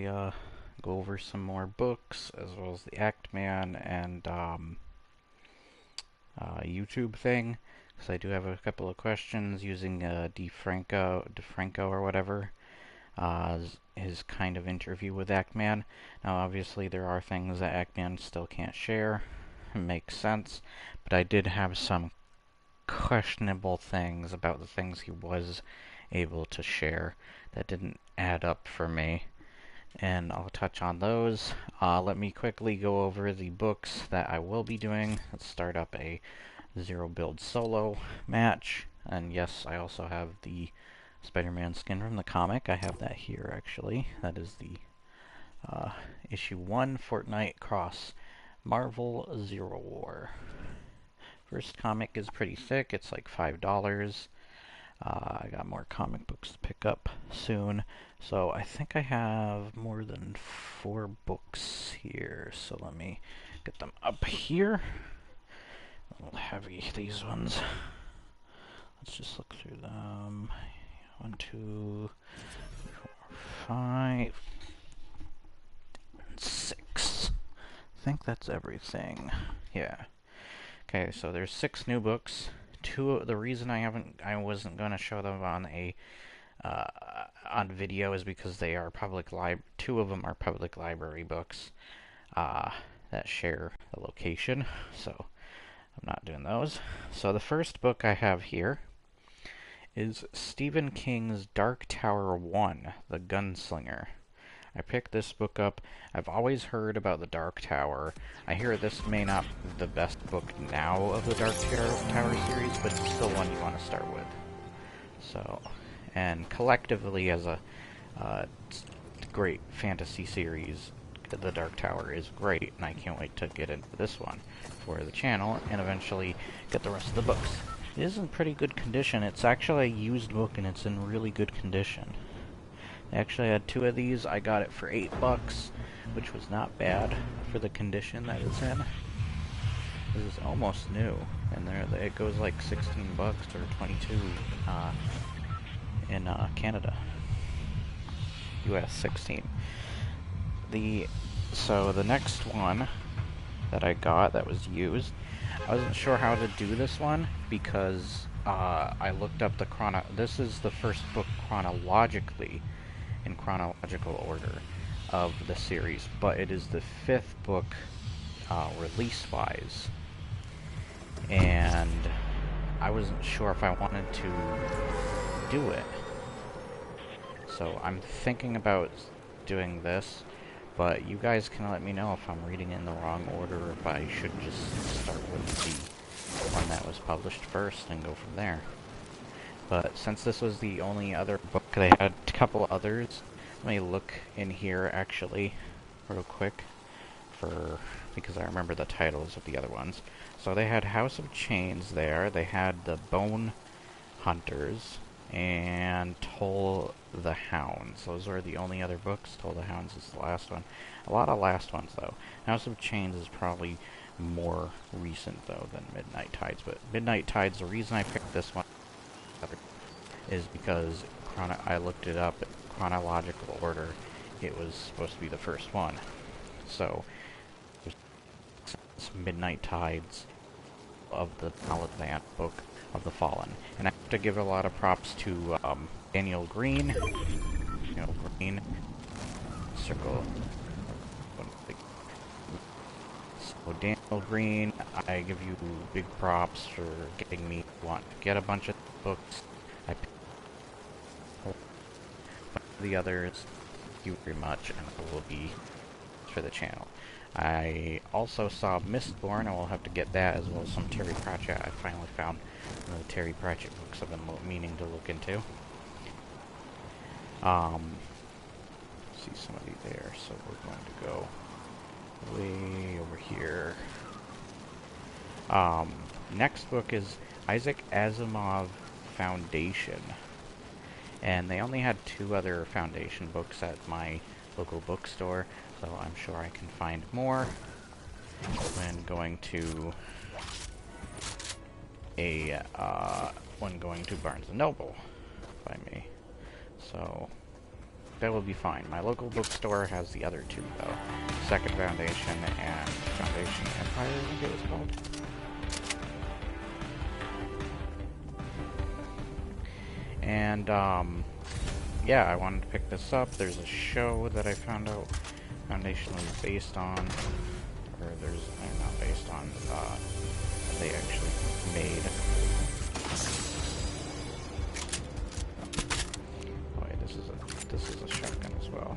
go over some more books as well as the Act Man and YouTube thing, because I do have a couple of questions using DeFranco or whatever, his kind of interview with Act Man. Now, obviously, there are things that Act Man still can't share. It makes sense, but I did have some questionable things about the things he was able to share that didn't add up for me, and I'll touch on those. Let me quickly go over the books that I will be doing. Let's start up a zero build solo match, and yes, I also have the Spider-Man skin from the comic. I have that here actually. That is the issue 1 Fortnite Cross Marvel Zero War. First comic is pretty thick. It's like $5. I got more comic books to pick up soon. So I think I have more than 4 books here. So let me get them up here. A little heavy, these ones. Let's just look through them. 1, 2, 3, 4, 5, 6. I think that's everything. Yeah. Okay, so there's 6 new books. The reason I wasn't going to show them on video is because they are two of them are public library books that share the location, so I'm not doing those. So the first book I have here is Stephen King's Dark Tower 1, The Gunslinger. I picked this book up. I've always heard about the Dark Tower. I hear this may not be the best book now of the Dark Tower series, but it's still one you want to start with. So, and collectively as a great fantasy series, the Dark Tower is great, and I can't wait to get into this one for the channel and eventually get the rest of the books. It is in pretty good condition. It's actually a used book and it's in really good condition. I actually had 2 of these. I got it for $8, which was not bad for the condition that it's in. This is almost new, and it goes like $16 or $22 in Canada. US 16. So the next one that I got that was used, I wasn't sure how to do this one because I looked up this is the first book in chronological order of the series, but it is the 5th book release-wise, and I wasn't sure if I wanted to do it. So I'm thinking about doing this, but you guys can let me know if I'm reading in the wrong order, or if I should just start with the one that was published first and go from there. But since this was the only other book, they had a couple others. Let me look in here actually, real quick, because I remember the titles of the other ones. So they had House of Chains there. They had the Bone Hunters and Toll the Hounds. Those were the only other books. Toll the Hounds is the last one. A lot of last ones though. House of Chains is probably more recent though than Midnight Tides. But Midnight Tides, the reason I picked this one is because I looked it up in chronological order. It was supposed to be the first one. So, Midnight Tides of the Taliban book of the Fallen. And I have to give a lot of props to Daniel Green. Circle. So Daniel Green, I give you big props for getting me to want to get a bunch of books. I picked the others. Thank you very much, and it will be for the channel. I also saw Mistborn. I will have to get that, as well as some Terry Pratchett. I finally found one of the Terry Pratchett books I've been meaning to look into. See somebody there, so we're going to go way over here. Next book is Isaac Asimov Foundation. And they only had 2 other Foundation books at my local bookstore, so I'm sure I can find more when going to Barnes & Noble by me. So that will be fine. My local bookstore has the other two, though. Second Foundation and Foundation Empire, I think it was called. And, yeah, I wanted to pick this up. There's a show that I found out Foundation was based on, or they're not based on, they actually made. Oh wait, this is a shotgun as well.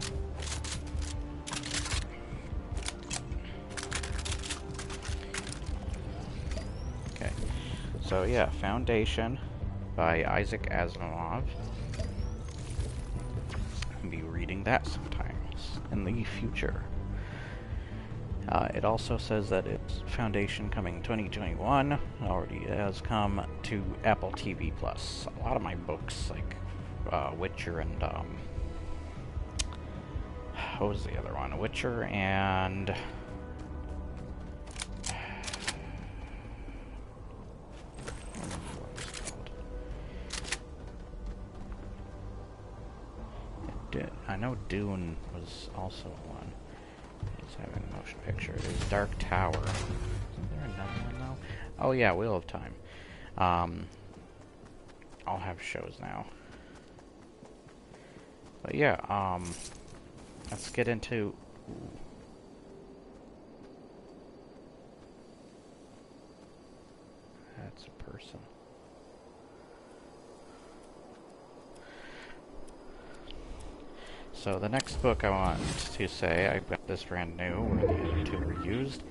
Okay, so yeah, Foundation by Isaac Asimov. I'll be reading that sometimes in the future. It also says that it's Foundation coming 2021. Already has come to Apple TV Plus. A lot of my books, like Witcher and what was the other one? Witcher and I don't remember what it was called. I know Dune was also one. He's having a motion picture. There's Dark Tower. Isn't there another one though? Oh yeah, Wheel of Time. I'll have shows now. But yeah, let's get into. Ooh. That's a person. So the next book I want to say, I got this brand new, where the other two were used.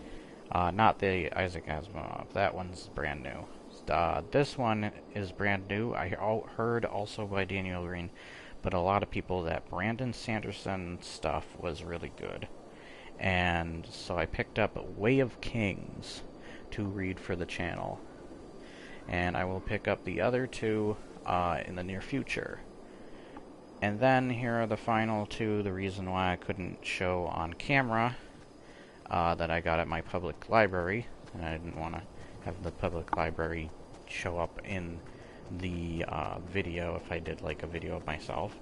Not the Isaac Asimov, that one's brand new. This one is brand new. I heard also by Daniel Green, but a lot of people that Brandon Sanderson's stuff was really good. And so I picked up Way of Kings to read for the channel. And I will pick up the other two in the near future. And then here are the final two, the reason why I couldn't show on camera, that I got at my public library, and I didn't want to have the public library show up in the video if I did like a video of myself,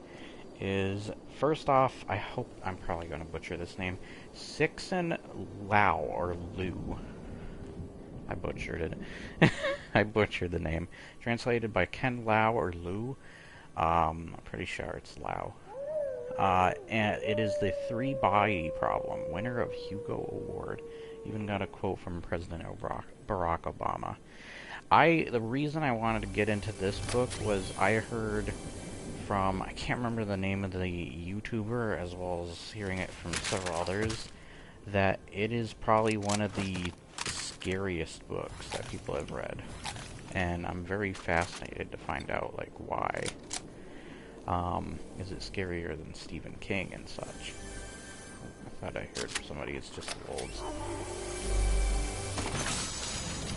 is, first off, I hope, I'm probably going to butcher this name, Cixin Lau, or Liu. I butchered it. I butchered the name. Translated by Ken Lau or Liu. I'm pretty sure it's Lau. And it is the three-body problem, winner of Hugo Award. Even got a quote from President Barack Obama. The reason I wanted to get into this book was I heard from, I can't remember the name of the YouTuber, as well as hearing it from several others, that it is probably one of the scariest books that people have read. And I'm very fascinated to find out, like, why. Is it scarier than Stephen King and such? I thought I heard from somebody it's just wolves.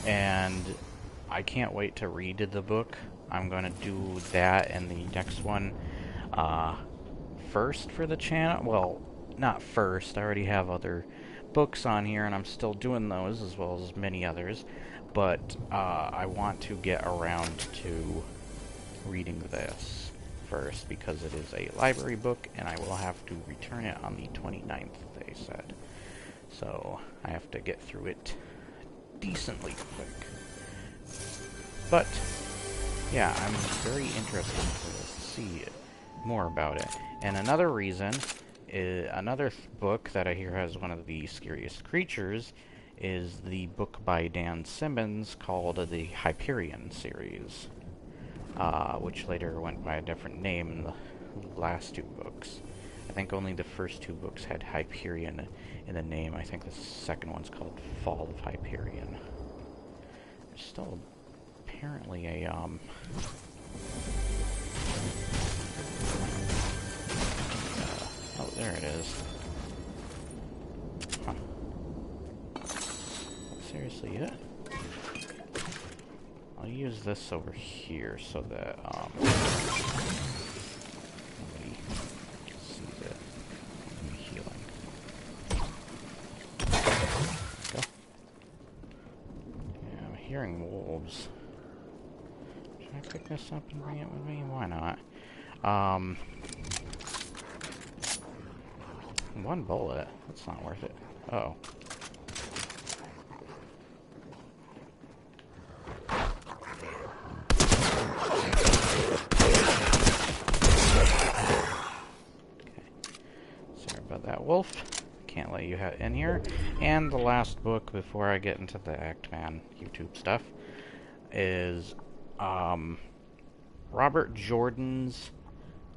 And I can't wait to read the book. I'm going to do that and the next one first for the channel. Well, not first. I already have other books on here, and I'm still doing those, as well as many others. But I want to get around to reading this first, because it is a library book, and I will have to return it on the 29th, they said. So I have to get through it decently quick. But yeah, I'm very interested to see more about it. And another reason, another book that I hear has one of the scariest creatures, is the book by Dan Simmons called the Hyperion series, which later went by a different name in the last two books. I think only the first two books had Hyperion in the name. I think the second one's called Fall of Hyperion. There's still apparently a, oh, there it is. Huh. Seriously, it? I'll use this over here so that, nobody sees it. I'm healing. Go. Yeah, I'm hearing wolves. Should I pick this up and bring it with me? Why not? One bullet? That's not worth it. Oh. Sorry about that, Wolf. Can't let you in here. And the last book before I get into the Actman YouTube stuff is Robert Jordan's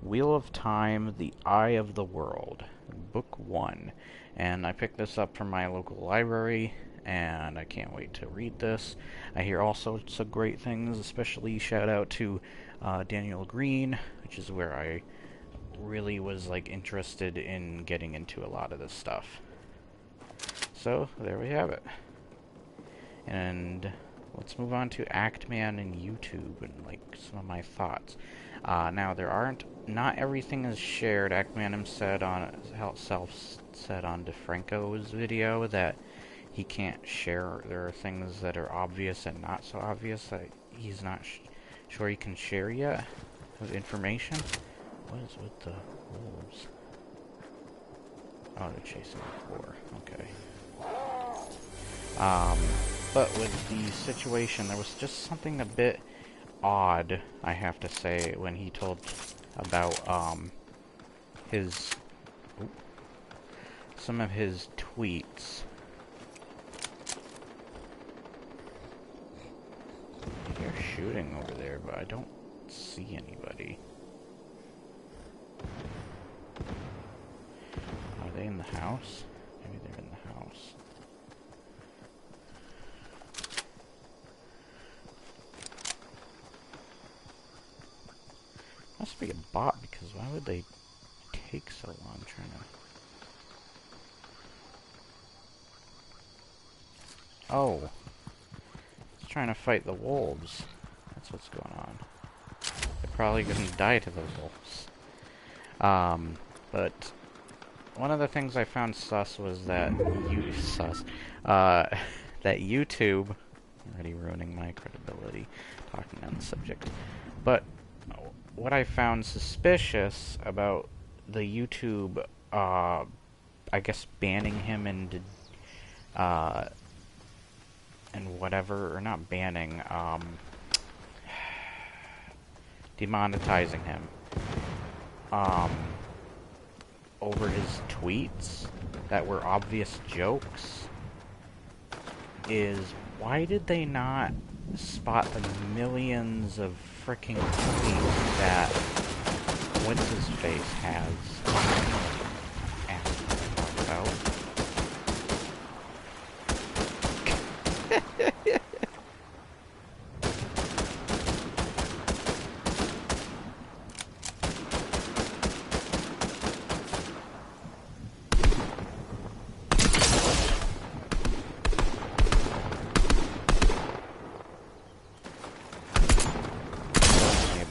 Wheel of Time, The Eye of the World, Book 1. And I picked this up from my local library, and I can't wait to read this. I hear all sorts of great things, especially shout out to Daniel Green, which is where I really was like interested in getting into a lot of this stuff. So there we have it. And let's move on to Actman and YouTube and like some of my thoughts. Now not everything is shared. Actman himself said on DeFranco's video that he can't share. There are things that are obvious and not so obvious that he's not sure he can share yet with information. What is with the wolves? Oh, they're chasing the boar. Okay. But with the situation, there was just something a bit odd, I have to say, when he told about, some of his tweets. I hear shooting over there, but I don't see anybody. Are they in the house? Maybe they're in the house. Must be a bot, because why would they take so long trying to... Oh. He's trying to fight the wolves. That's what's going on. They're probably gonna die to the wolves. But one of the things I found sus was that that YouTube, already ruining my credibility talking on the subject, but what I found suspicious about the YouTube, I guess banning him and whatever, or not banning, demonetizing him, over his tweets that were obvious jokes, is why did they not spot the millions of freaking tweets that what's-his-face has asked about?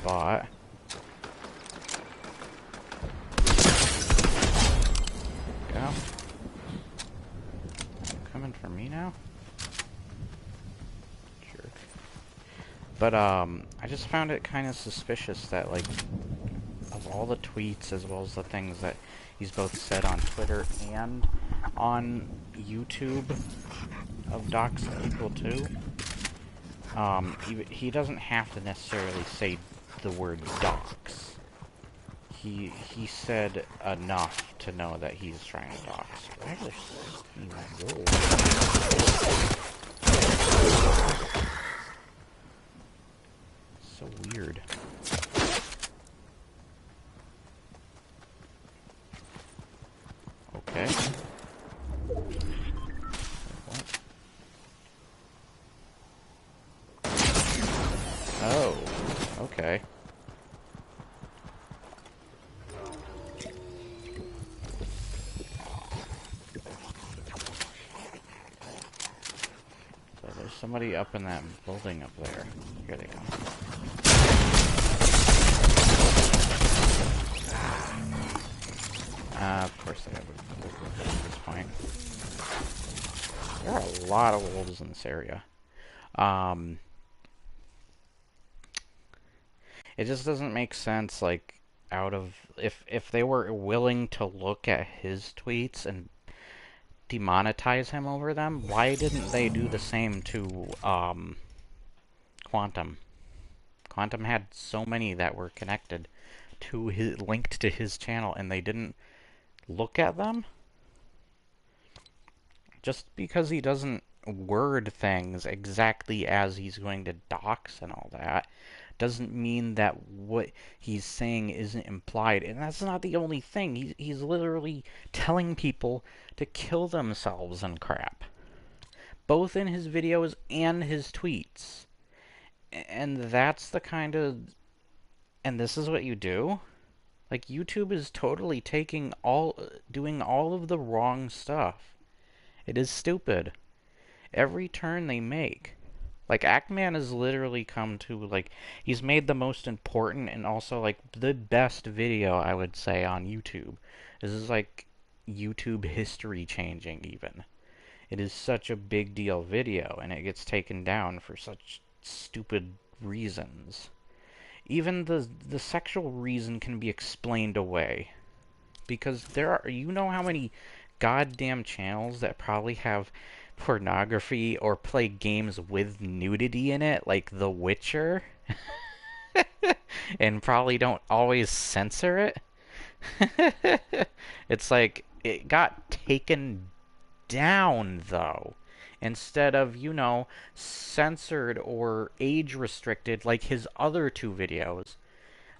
Bot. Go. Coming for me now? Jerk. But, I just found it kind of suspicious that, like, of all the tweets as well as the things that he's both said on Twitter and on YouTube of doxing people too, he doesn't have to necessarily say the word dox. He said enough to know that he's trying to dox. Why are there so many wolves? So weird. Okay. What? Oh, okay. So there's somebody up in that building up there. Here they come. Of course they have a wolf at this point. There are a lot of wolves in this area. It just doesn't make sense, like, out of if they were willing to look at his tweets and demonetize him over them, why didn't they do the same to Quantum? Quantum had so many that were connected to his, linked to his channel, and they didn't look at them? Just because he doesn't word things exactly as he's going to dox and all that doesn't mean that what he's saying isn't implied. And that's not the only thing. He's literally telling people to kill themselves and crap, both in his videos and his tweets. And that's the kind of... And this is what you do? Like, YouTube is totally doing all of the wrong stuff. It is stupid. Every turn they make. Like, Ackman has literally come to, like, he's made the most important and also, like, the best video, I would say, on YouTube. This is, like, YouTube history changing, even. It is such a big deal video, and it gets taken down for such stupid reasons. Even the sexual reason can be explained away. Because there are, you know how many goddamn channels that probably have pornography or play games with nudity in it, like The Witcher, and probably don't always censor it? It's like, it got taken down, though. Instead of, you know, censored or age restricted like his other two videos.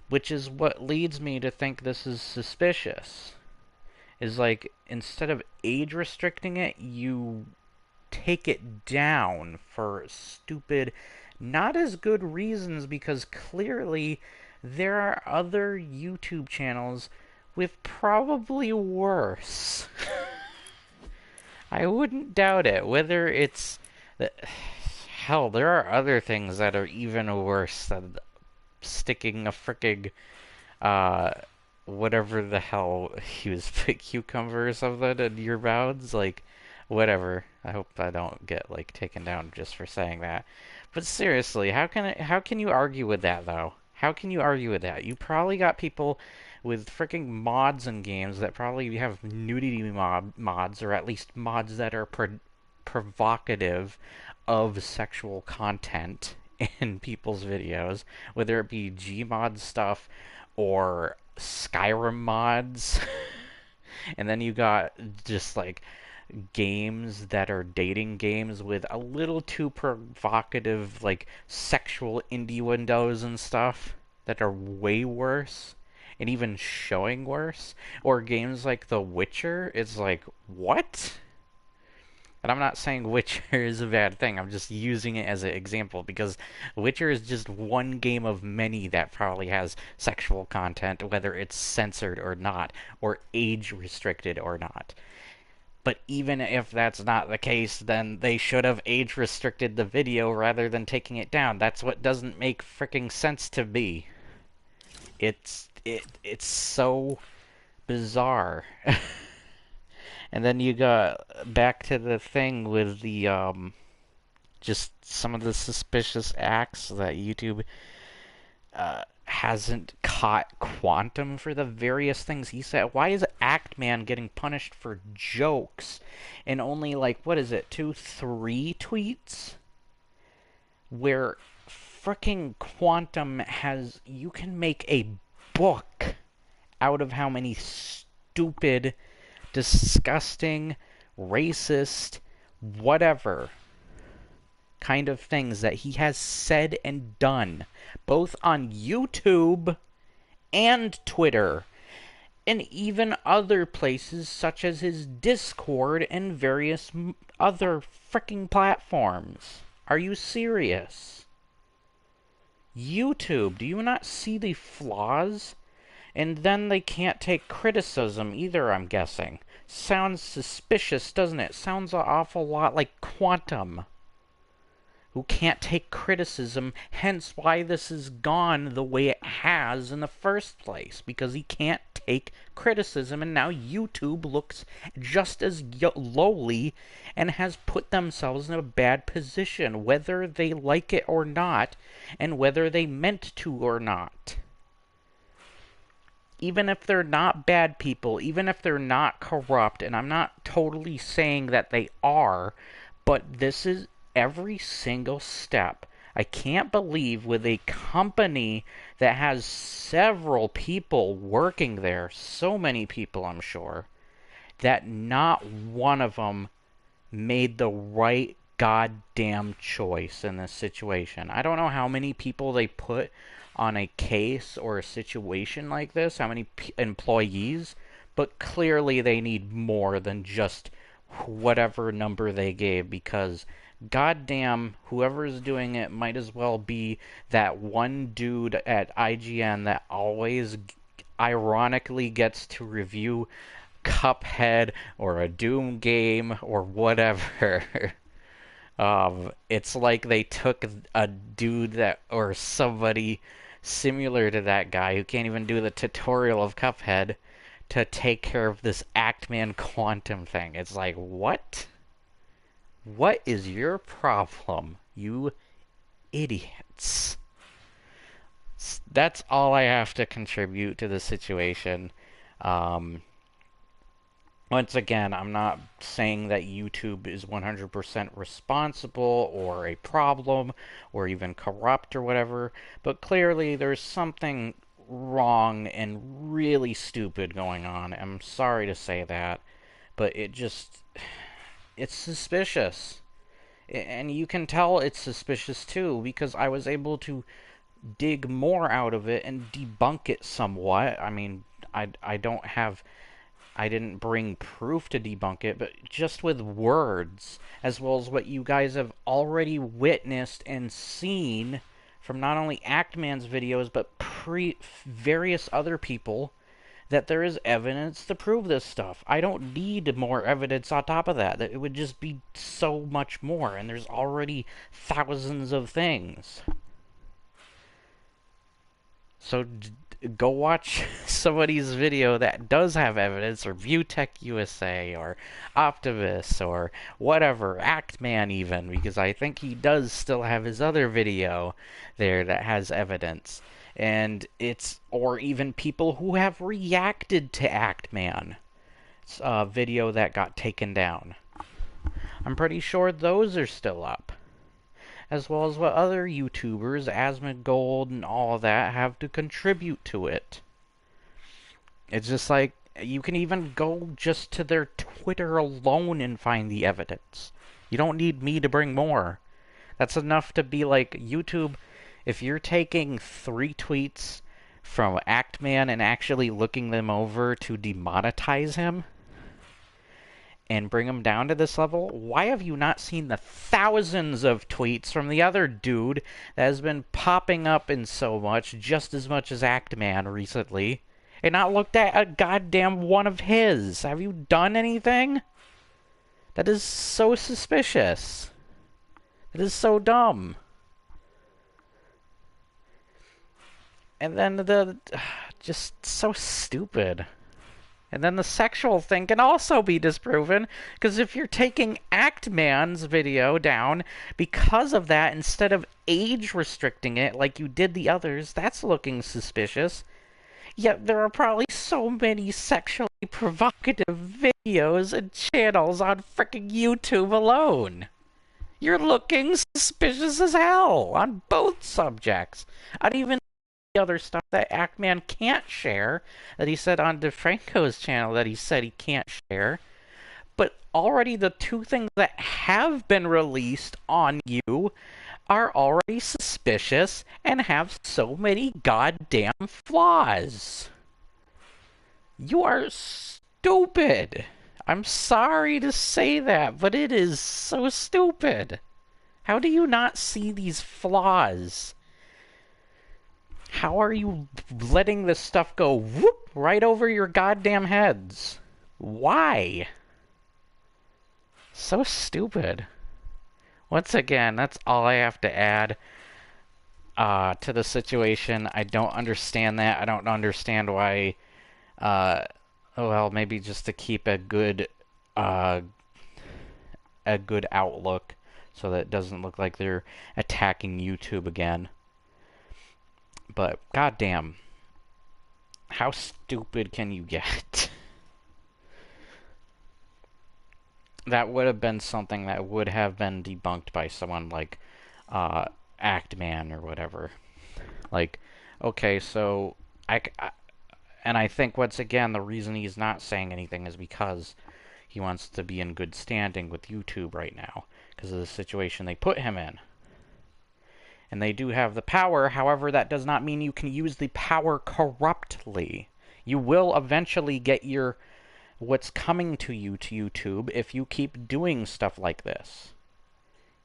Which is what leads me to think this is suspicious. Is like, instead of age restricting it, you take it down for stupid, not as good reasons, because clearly there are other YouTube channels with probably worse. I wouldn't doubt it. Whether it's... Hell, there are other things that are even worse than sticking a frickin', whatever the hell he was, cucumber or something in your mouths. Like, whatever. I hope I don't get, like, taken down just for saying that. But seriously, how can you argue with that, though? How can you argue with that? You probably got people with freaking mods in games that probably have nudity mods, or at least mods that are provocative of sexual content in people's videos, whether it be Gmod stuff or Skyrim mods. And then you got just like games that are dating games with a little too provocative, like sexual innuendos and stuff that are way worse and even showing worse. Or games like The Witcher, it's like, what? And I'm not saying Witcher is a bad thing, I'm just using it as an example, because Witcher is just one game of many that probably has sexual content, whether it's censored or not, or age restricted or not. But even if that's not the case, then they should have age restricted the video rather than taking it down. That's what doesn't make fricking sense to me. It's so bizarre. And then you got back to the thing with the just some of the suspicious acts that YouTube hasn't caught Quantum for the various things he said. Why is Actman getting punished for jokes and only, like, what is it, 2-3 tweets? Where fricking Quantum has... You can make a book out of how many stupid, disgusting, racist, whatever kind of things that he has said and done, both on YouTube and Twitter, and even other places such as his Discord and various other fricking platforms. Are you serious? YouTube, do you not see the flaws? And then they can't take criticism either, I'm guessing. Sounds suspicious, doesn't it? Sounds an awful lot like Quantum, who can't take criticism, hence why this has gone the way it has in the first place, because he can't take criticism, and now YouTube looks just as lowly and has put themselves in a bad position, whether they like it or not, and whether they meant to or not. even if they're not bad people, even if they're not corrupt, and I'm not totally saying that they are, but this is every single step. I can't believe with a company that has several people working there, so many people I'm sure, that not one of them made the right goddamn choice in this situation. I don't know how many people they put on a case or a situation like this, how many employees, but clearly they need more than just whatever number they gave, because goddamn, whoever is doing it might as well be that one dude at IGN that always ironically gets to review Cuphead or a Doom game or whatever. It's like they took a dude that, or somebody similar to that guy who can't even do the tutorial of Cuphead to take care of this Actman quantum thing. It's like, what? What is your problem, you idiots? That's all I have to contribute to the situation. Um, Once again, I'm not saying that YouTube is 100% responsible or a problem or even corrupt or whatever, but clearly there's something wrong and really stupid going on. I'm sorry to say that, but it's suspicious. And you can tell it's suspicious too, because I was able to dig more out of it and debunk it somewhat. I mean, I don't have I didn't bring proof to debunk it, but just with words, as well as what you guys have already witnessed and seen from not only Actman's videos, but various other people, that there is evidence to prove this stuff. I don't need more evidence on top of that. It would just be so much more, and there's already thousands of things. So go watch somebody's video that does have evidence, or ViewTech USA, or Optimus, or whatever, Actman even, because I think he does still have his other video there that has evidence. And or even people who have reacted to Actman. It's a video that got taken down. I'm pretty sure those are still up, as well as what other YouTubers, Asmongold and all of that, have to contribute to it. It's just like, you can even go just to their Twitter alone and find the evidence. You don't need me to bring more. That's enough to be like, YouTube, if you're taking 3 tweets from Actman and actually looking them over to demonetize him, and bring him down to this level, why have you not seen the thousands of tweets from the other dude that has been popping up in so much, just as much as Actman recently, and not looked at a goddamn one of his? Have you done anything? That is so suspicious. It is so dumb. And then just so stupid. And then the sexual thing can also be disproven, because if you're taking Actman's video down because of that, instead of age restricting it like you did the others, that's looking suspicious. Yet there are probably so many sexually provocative videos and channels on frickin' YouTube alone. You're looking suspicious as hell on both subjects. I'd even other stuff that Actman can't share, that he said on DeFranco's channel that he said he can't share. But already the 2 things that have been released on you are already suspicious and have so many goddamn flaws. You are stupid. I'm sorry to say that, but it is so stupid. How do you not see these flaws? How are you letting this stuff go whoop right over your goddamn heads? Why? So stupid. Once again, that's all I have to add to the situation. I don't understand that. I don't understand why. Well, maybe just to keep a good outlook, so that it doesn't look like they're attacking YouTube again. But goddamn, How stupid can you get? That would have been something that would have been debunked by someone like Actman or whatever. Like, okay, so and I think once again the reason he's not saying anything is because he wants to be in good standing with YouTube right now because of the situation they put him in. And they do have the power, however, that does not mean you can use the power corruptly. You will eventually get what's coming to you to YouTube if you keep doing stuff like this.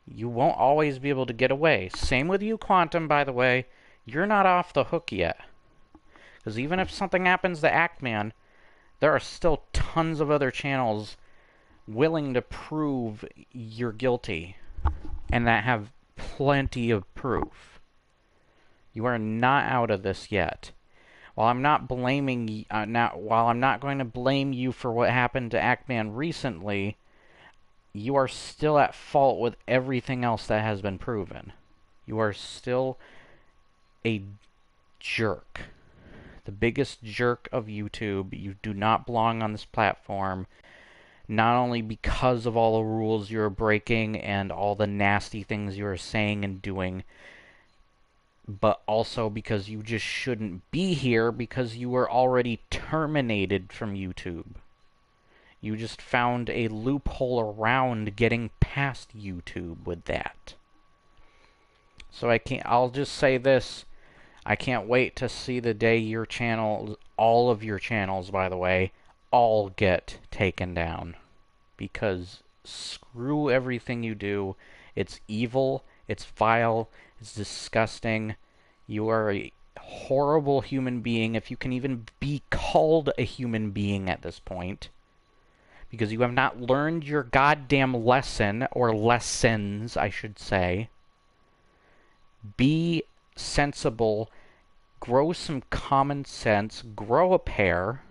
You won't always be able to get away. Same with you, Quantum, by the way. You're not off the hook yet. Because even if something happens to Actman, there are still tons of other channels willing to prove you're guilty. And that have plenty of proof. You are not out of this yet. While I'm not blaming, while I'm not going to blame you for what happened to Actman recently, you are still at fault with everything else that has been proven. You are still a jerk. The biggest jerk of YouTube. You do not belong on this platform. Not only because of all the rules you're breaking and all the nasty things you're saying and doing, but also because you just shouldn't be here because you were already terminated from YouTube. You just found a loophole around getting past YouTube with that. So I'll just say this. I can't wait to see the day your channel, all of your channels, by the way, all get taken down. Because screw everything you do. It's evil, it's vile, it's disgusting. You are a horrible human being, if you can even be called a human being at this point. Because you have not learned your goddamn lesson, or lessons, I should say. Be sensible, grow some common sense, grow a pair,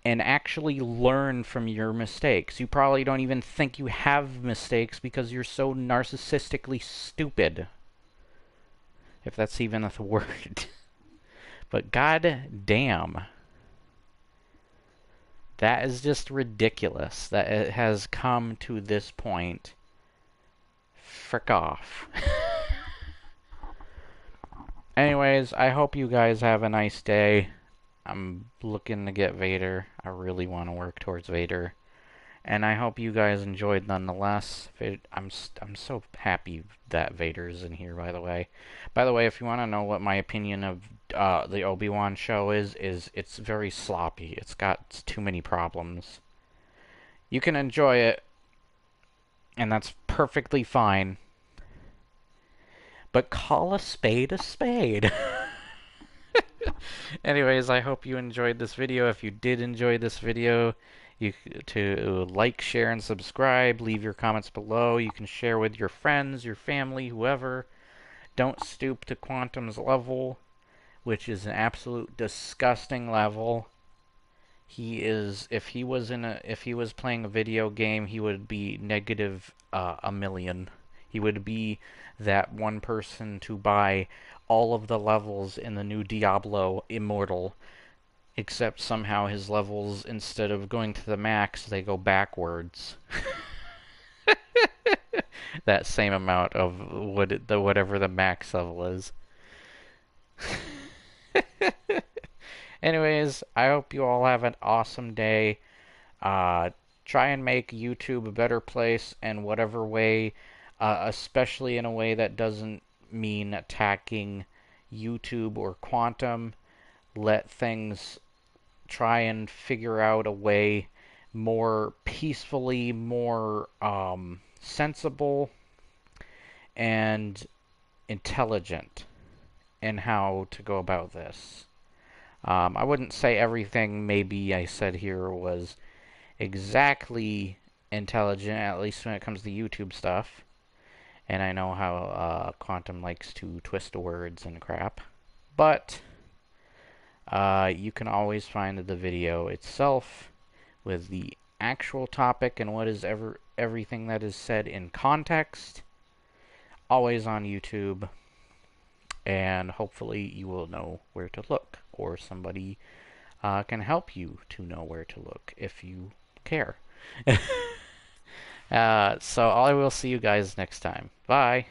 and actually learn from your mistakes. You probably don't even think you have mistakes because you're so narcissistically stupid. If that's even a word. But god damn. That is just ridiculous that it has come to this point. Frick off. Anyways, I hope you guys have a nice day. I'm looking to get Vader. I really want to work towards Vader. And I hope you guys enjoyed nonetheless. I'm so happy that Vader's in here, by the way. By the way, if you want to know what my opinion of the Obi-Wan show is it's very sloppy. It's got too many problems. You can enjoy it, and that's perfectly fine. But call a spade a spade. Anyways, I hope you enjoyed this video. If you did enjoy this video, to like, share, and subscribe. Leave your comments below. You can share with your friends, your family, whoever. Don't stoop to Quantum's level, which is an absolute disgusting level. He is, if he was playing a video game, he would be negative a million. He would be that one person to buy all of the levels in the new Diablo Immortal, except somehow his levels, instead of going to the max, they go backwards. That same amount of whatever the max level is. Anyways, I hope you all have an awesome day. Try and make YouTube a better place in whatever way, especially in a way that doesn't mean attacking YouTube or Quantum. Let things try and figure out a way more peacefully, more sensible, and intelligent in how to go about this. I wouldn't say everything maybe I said here was exactly intelligent, at least when it comes to YouTube stuff. And I know how Quantum likes to twist words and crap. But you can always find the video itself with the actual topic and what is everything that is said in context. Always on YouTube. And hopefully you will know where to look. or somebody can help you to know where to look if you care. So I will see you guys next time. Bye.